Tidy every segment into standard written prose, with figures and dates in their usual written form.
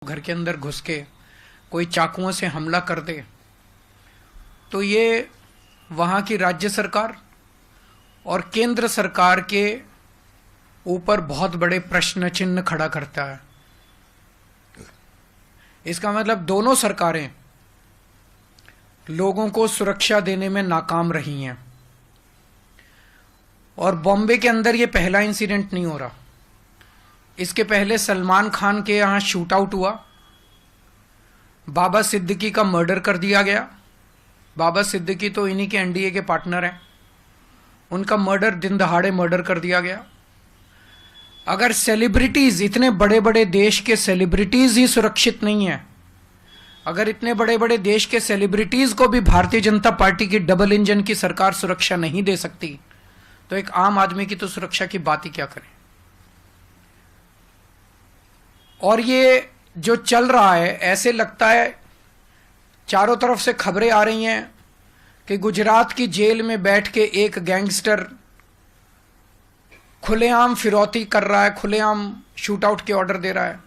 घर के अंदर घुस के कोई चाकुओं से हमला कर दे तो ये वहाँ की राज्य सरकार और केंद्र सरकार के ऊपर बहुत बड़े प्रश्न चिन्ह खड़ा करता है। इसका मतलब दोनों सरकारें लोगों को सुरक्षा देने में नाकाम रही हैं। और बॉम्बे के अंदर ये पहला इंसिडेंट नहीं हो रहा। इसके पहले सलमान खान के यहाँ शूट आउट हुआ, बाबा सिद्दीकी का मर्डर कर दिया गया। बाबा सिद्दीकी तो इन्हीं के एनडीए के पार्टनर हैं, उनका मर्डर दिन दहाड़े मर्डर कर दिया गया। अगर सेलिब्रिटीज, इतने बड़े बड़े देश के सेलिब्रिटीज ही सुरक्षित नहीं है, अगर इतने बड़े बड़े देश के सेलिब्रिटीज को भी भारतीय जनता पार्टी की डबल इंजन की सरकार सुरक्षा नहीं दे सकती, तो एक आम आदमी की तो सुरक्षा की बात ही क्या करें। और ये जो चल रहा है, ऐसे लगता है चारों तरफ से खबरें आ रही हैं कि गुजरात की जेल में बैठ के एक गैंगस्टर खुलेआम फिरौती कर रहा है, खुलेआम शूट आउट के ऑर्डर दे रहा है।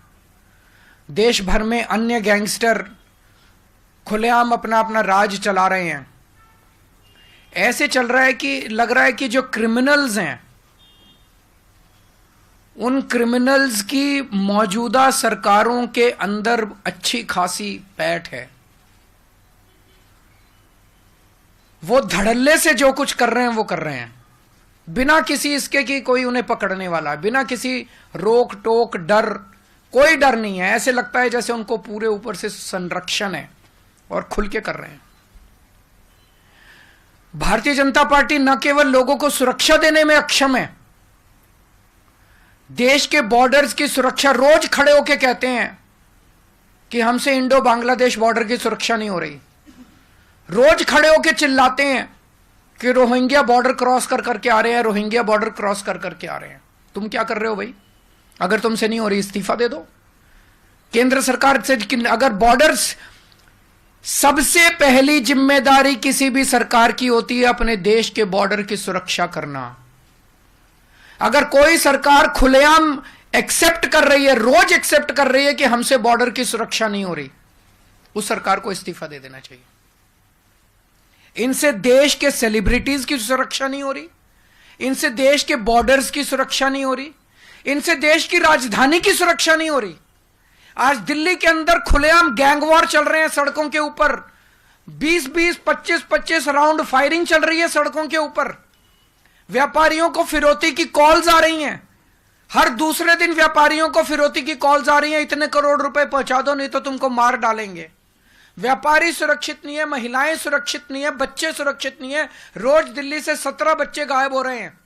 देश भर में अन्य गैंगस्टर खुलेआम अपना अपना राज चला रहे हैं। ऐसे चल रहा है कि लग रहा है कि जो क्रिमिनल्स हैं, उन क्रिमिनल्स की मौजूदा सरकारों के अंदर अच्छी खासी पैठ है। वो धड़ल्ले से जो कुछ कर रहे हैं वो कर रहे हैं, बिना किसी इसके कि कोई उन्हें पकड़ने वाला है, बिना किसी रोक टोक डर, कोई डर नहीं है। ऐसे लगता है जैसे उनको पूरे ऊपर से संरक्षण है और खुल के कर रहे हैं। भारतीय जनता पार्टी न केवल लोगों को सुरक्षा देने में अक्षम है, देश के बॉर्डर्स की सुरक्षा, रोज खड़े होके कहते हैं कि हमसे इंडो बांग्लादेश बॉर्डर की सुरक्षा नहीं हो रही। रोज खड़े होके चिल्लाते हैं कि रोहिंग्या बॉर्डर क्रॉस कर करके आ रहे हैं, रोहिंग्या बॉर्डर क्रॉस कर करके आ रहे हैं। तुम क्या कर रहे हो भाई? अगर तुमसे नहीं हो रही, इस्तीफा दे दो। केंद्र सरकार से अगर बॉर्डर्स, सबसे पहली जिम्मेदारी किसी भी सरकार की होती है अपने देश के बॉर्डर की सुरक्षा करना। अगर कोई सरकार खुलेआम एक्सेप्ट कर रही है, रोज एक्सेप्ट कर रही है कि हमसे बॉर्डर की सुरक्षा नहीं हो रही, उस सरकार को इस्तीफा दे देना चाहिए। इनसे देश के सेलिब्रिटीज की सुरक्षा नहीं हो रही, इनसे देश के बॉर्डर्स की सुरक्षा नहीं हो रही, इनसे देश की राजधानी की सुरक्षा नहीं हो रही। आज दिल्ली के अंदर खुलेआम गैंग वॉर चल रहे हैं सड़कों के ऊपर, 20-20, 25-25 राउंड फायरिंग चल रही है सड़कों के ऊपर। व्यापारियों को फिरौती की कॉल्स आ रही हैं, हर दूसरे दिन व्यापारियों को फिरौती की कॉल्स आ रही हैं, इतने करोड़ रुपए पहुंचा दो नहीं तो तुमको मार डालेंगे। व्यापारी सुरक्षित नहीं है, महिलाएं सुरक्षित नहीं है, बच्चे सुरक्षित नहीं है। रोज दिल्ली से 17 बच्चे गायब हो रहे हैं।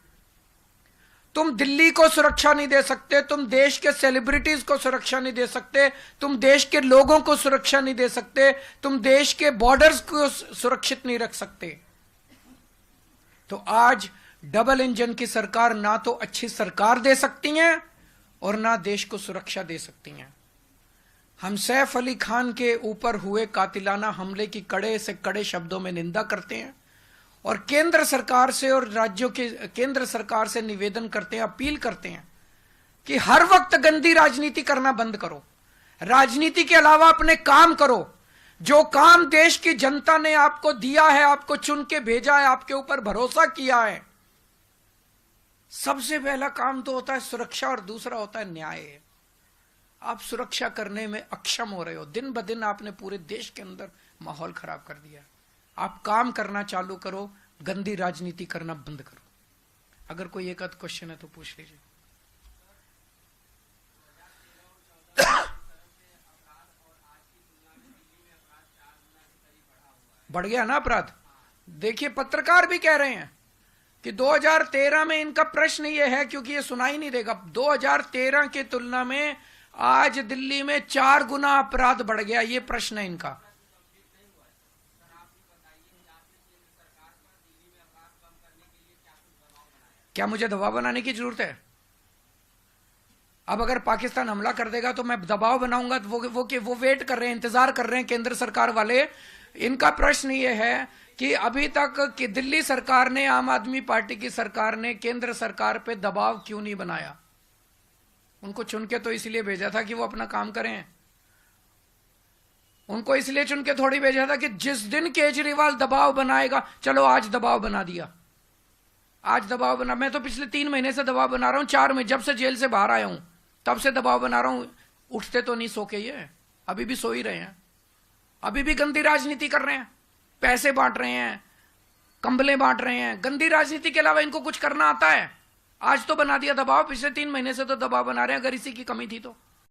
तुम दिल्ली को सुरक्षा नहीं दे सकते, तुम देश के सेलिब्रिटीज को सुरक्षा नहीं दे सकते, तुम देश के लोगों को सुरक्षा नहीं दे सकते, तुम देश के बॉर्डर्स को सुरक्षित नहीं रख सकते। तो आज डबल इंजन की सरकार ना तो अच्छी सरकार दे सकती हैं और ना देश को सुरक्षा दे सकती हैं। हम सैफ अली खान के ऊपर हुए कातिलाना हमले की कड़े से कड़े शब्दों में निंदा करते हैं और केंद्र सरकार से और राज्यों के केंद्र सरकार से निवेदन करते हैं, अपील करते हैं कि हर वक्त गंदी राजनीति करना बंद करो। राजनीति के अलावा अपने काम करो। जो काम देश की जनता ने आपको दिया है, आपको चुन के भेजा है, आपके ऊपर भरोसा किया है, सबसे पहला काम तो होता है सुरक्षा और दूसरा होता है न्याय। आप सुरक्षा करने में अक्षम हो रहे हो। दिन ब दिन आपने पूरे देश के अंदर माहौल खराब कर दिया। आप काम करना चालू करो, गंदी राजनीति करना बंद करो। अगर कोई एक आध क्वेश्चन है तो पूछ लीजिए। बढ़ गया ना अपराध? देखिए, पत्रकार भी कह रहे हैं कि 2013 में इनका प्रश्न ये है, क्योंकि ये सुनाई नहीं देगा, 2013 की तुलना में आज दिल्ली में 4 गुना अपराध बढ़ गया। ये प्रश्न है इनका। क्या मुझे दबाव बनाने की जरूरत है? अब अगर पाकिस्तान हमला कर देगा तो मैं दबाव बनाऊंगा, तो वो वेट कर रहे हैं, इंतजार कर रहे हैं केंद्र सरकार वाले। इनका प्रश्न ये है कि अभी तक कि दिल्ली सरकार ने, आम आदमी पार्टी की सरकार ने केंद्र सरकार पे दबाव क्यों नहीं बनाया? उनको चुन के तो इसलिए भेजा था कि वो अपना काम करें। उनको इसलिए चुन के थोड़ी भेजा था कि जिस दिन केजरीवाल दबाव बनाएगा, चलो आज दबाव बना दिया, आज दबाव बना। मैं तो पिछले 3 महीने से दबाव बना रहा हूं, 4 में जब से जेल से बाहर आया हूं तब से दबाव बना रहा हूं। उठते तो नहीं सो के, ये अभी भी सो ही रहे हैं, अभी भी गंदी राजनीति कर रहे हैं, पैसे बांट रहे हैं, कंबलें बांट रहे हैं। गंदी राजनीति के अलावा इनको कुछ करना आता है? आज तो बना दिया दबाव, पिछले 3 महीने से तो दबाव बना रहे हैं, अगर इसी की कमी थी तो।